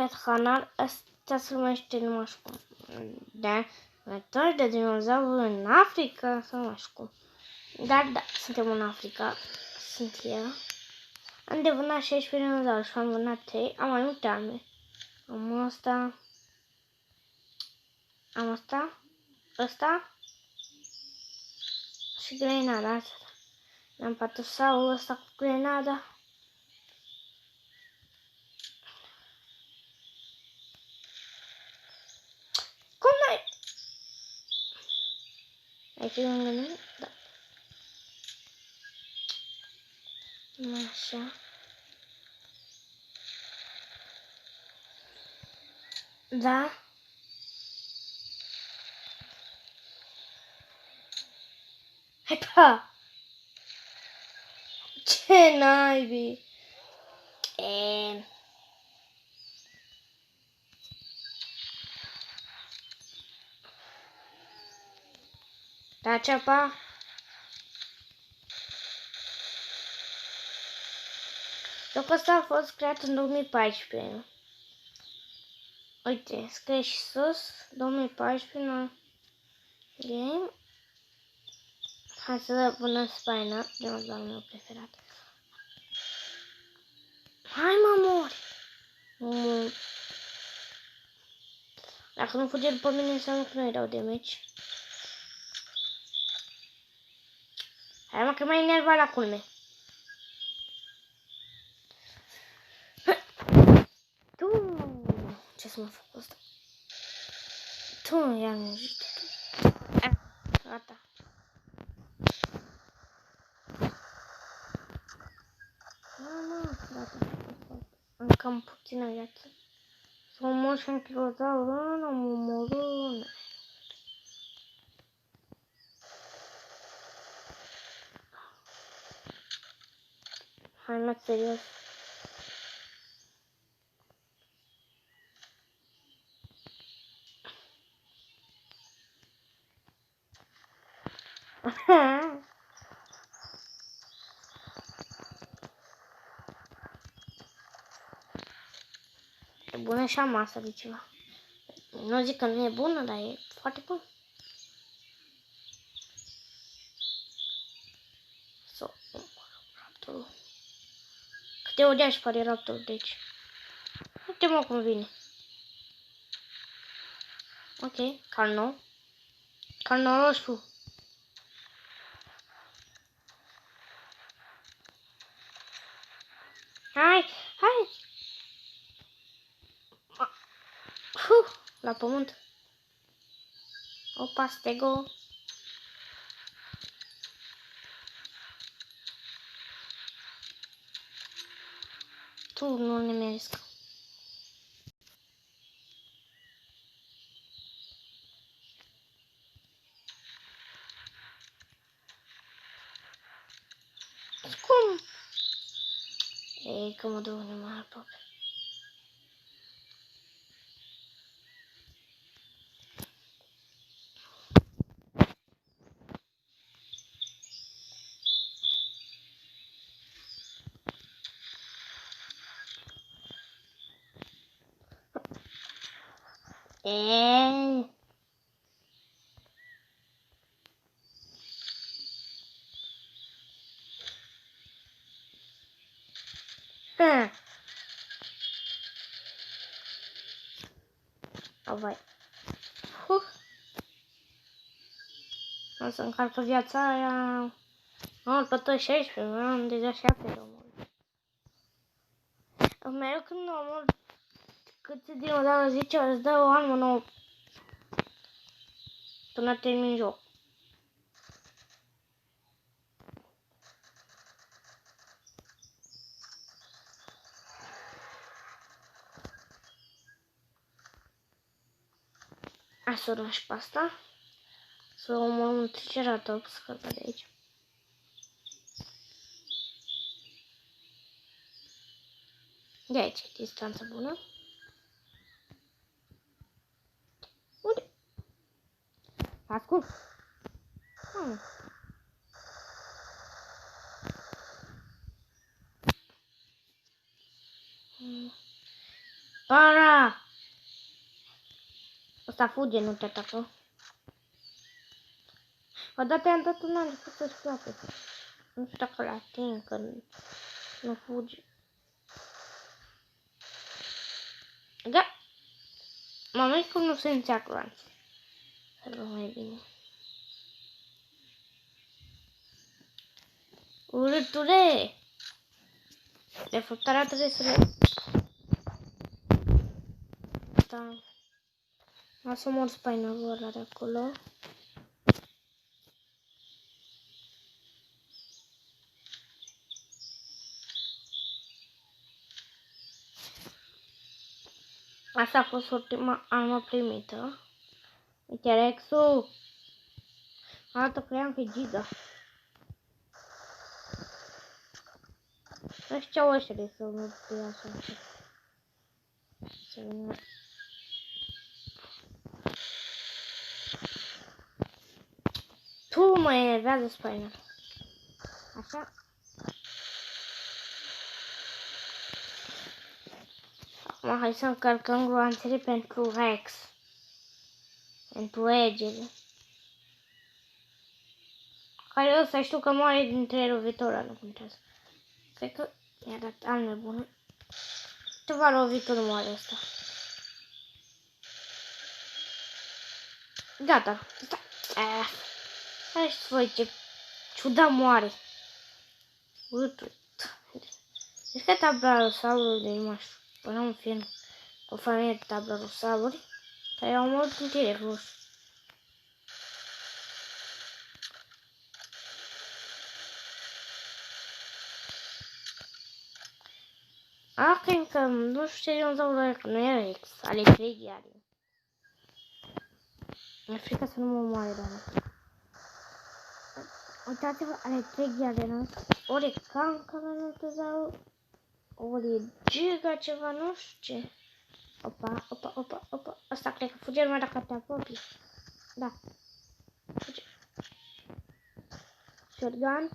pe canal, ăsta se numește, nu mai știu cum, de vânători de dinozauri în Africa, sau nu mai știu cum. Dar da, suntem în Africa, sunt eu. Am de vânat 16 dinozauri și am vânat 3, am mai multe arme. Am asta, ăsta și grenada asta. Am patosaurul ăsta cu grenada. Cum n-ai? Ai fi lângă mine? Da. Așa. Da. Hai pa! Ce naibii? Da, ceapa. Jocul ăsta a fost creat în 2014. Uite, scrie și sus, 2014, no game. Hai să punem Spina, dinozaurul meu preferat. Hai mă mori! Dacă nu fuge după mine, înseamnă că nu-i dau damage. Hai mă, că mai enervat la culme. Tu! Ce să mă fac asta? Tu, ia mi-a ajutat. Gata. Gata. Încă am puțină viață. Să omor și un kilozaur, am omorât. Hai mă, serios. E bună și am asta de ceva. Nu zic că nu e bună, dar e foarte bună. So, raptorul. Câte odiași pare raptorul, deci. Uite mă cum vine. Ok, carno. Carno roșu. Hai! La pământ. Opa, stego. Tu nu ne meresc. Cum? Ei, că mă duc mai aproape. Ei. Vai. O să încarcă viața aia. Am pe tot 16, am deja 7 de omor. Mereu când omor câte dinozauri zice, îți dă o armă nouă până termin joc. Hai să o luăm și pe asta. Să omorăm un triceratops, scăpa de aici. De aici, distanță bună. Unde? Ascult. Para! Ăsta fuge, nu te atacă. Odată i-am dat un an să scoate. Nu știu dacă l ating, că nu fuge. Da! Mama, cum nu se înțeacă lanț. Să vă mai bine. Urâtule! Refructarea trebuie să le... Da. O să mor spainul ăla de acolo. Asta a fost ultima armă primită. Uite, Rexul! Arată că i-am pe Giga. Nu știu ce au ăștia de să nu fie așa. Să vină. Tu mă enervează Spiner. Așa. Acum hai să încărcăm gloanțele pentru Rex. Pentru regele. Care ăsta știu că moare dintre lovitura, nu contează. Cred că i-a dat arme bune. Câteva lovituri moare ăsta. Gata. Hai să voi ce ciudat moare. Urât. Deci că tablarosaurul de nu știu. Până un film cu o familie de tablarosauri care au murit în T-Rex. Cred că nu știu ce dinozaurul că nu e Rex, ale 3 are. Mi-e frică să nu mă moare, doamne. Uitați-vă, ale 3 are, nu? Ori e Cancanotozaur, ori e Giga ceva, nu știu ce. Opa, opa, opa, opa. Asta cred că fuge numai dacă te apropii. Da. Fuge. Shotgun.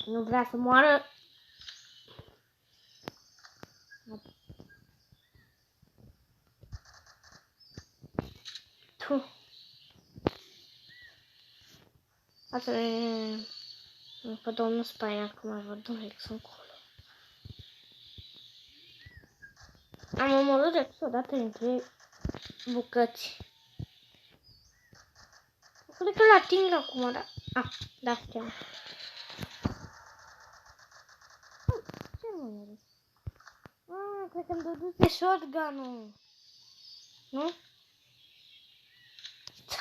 Nu vrea să moară. Tu. Asta e... Pe domnul Spiner, că mai văd un Rex încolo. Am omorât Rex odată în 3 bucăți. Cred că l-ating acum, da. Da, știam. Ce nu e? Cred că îmi dăduse shotgun-ul. Nu?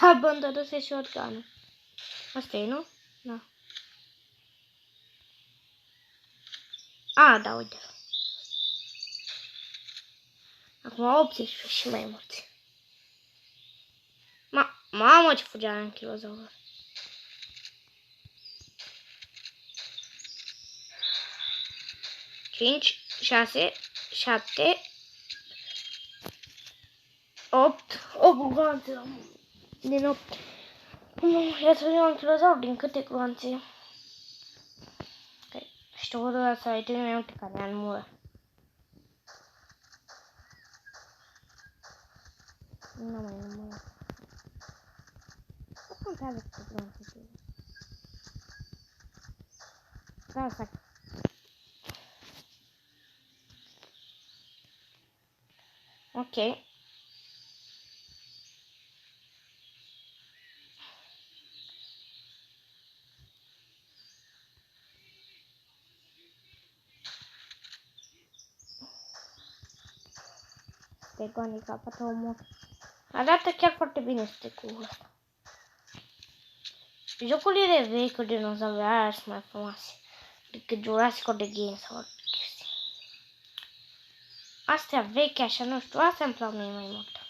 Da, bă, îmi dăduse shotgun-ul. Asta e, nu? Da. Da, uite. Acum 80 și mai mulți. Mamă, ce fugea în kilozaur. Cinci, 6, 7, 8 gloanțe din 8. Ia să iau un kilozaur din câte gloanțe. Știu că să ai 3 mai multe ca ne-am mură. Nu mai numără. Nu contează câte gloanțe trebuie. Da, asta. Ok. Stegoane capătă omul. Arată chiar foarte bine stecul ăsta. Jocurile vechi cu dinozauri aia sunt mai frumoase decât Jurassic de Game sau alte chestii. Astea vechi așa, nu știu, astea îmi plac mie mai mult.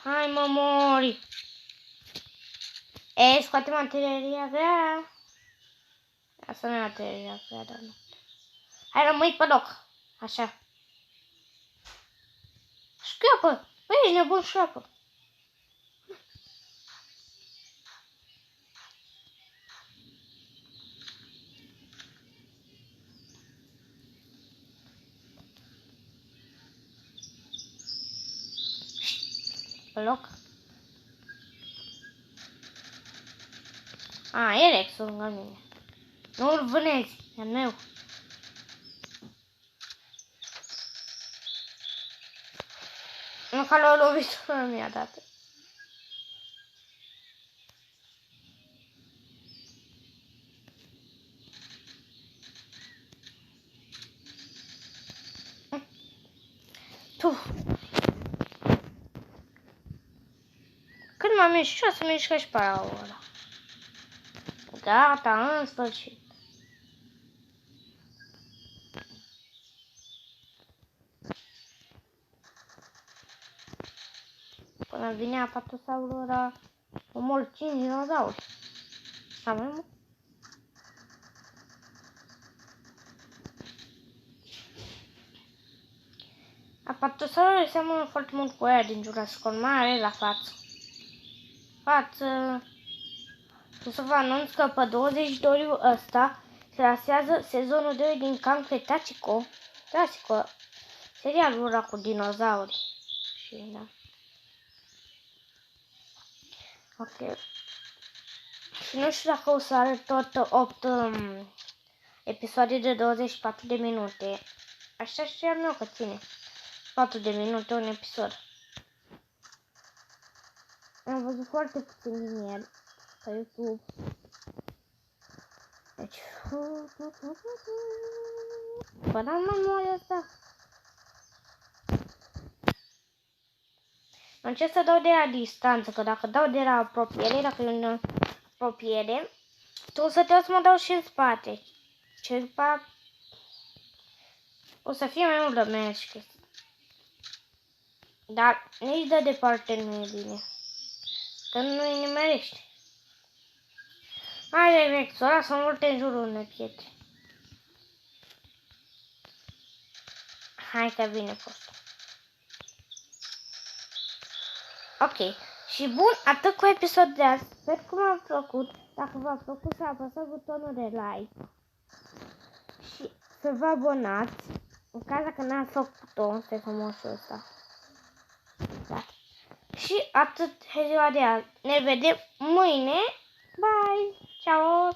Hai, mă mori! E, scoate artileria grea. Asta nu e artileria grea, dar nu. Hai, rămâi pe loc. Așa. Scapă! Băi, ești nebun, scapă! Pe loc. A, e Rex-ul lângă mine. Nu-l vânezi, e al meu. Măcar l-a lovitură mi-a dat. Tu. Când m-am mișcat să mișcă și pe aia ora. Gata, în sfârșit. Până vine apatosaurul, omor 5 dinozauri. Sau mai mult. Apatosaurul seamănă foarte mult cu aia din Jurassic World, mai are la față. O să vă anunț că pe 22 ăsta se lansează sezonul 2 din Kong Cretacico. Serialul ăla cu dinozauri. Și da. Ok. Și nu știu dacă o să are tot 8 episoade de 24 de minute. Așa știam eu că ține 4 de minute un episod. Am văzut foarte puțin din el pe YouTube. Deci... Până în memoria asta. Încerc să dau de la distanță, că dacă dau de la apropiere, dacă e în apropiere, tu o să te să mă dau și în spate. Ceva... O să fie mai mult de meci. Dar nici de departe nu e bine. Că nu-i nimerește. Hai, Rex, ăla sunt multe în jurul unei pietre. Hai că vine fost. Ok. Și bun, atât cu episodul de azi. Sper cum am plăcut. Dacă v-a plăcut, să apăsați butonul de like. Și să vă abonați. În caz dacă n-ați făcut-o, este frumosul ăsta. Da. Și atât ziua de azi. Ne vedem mâine. Bye! Ciao!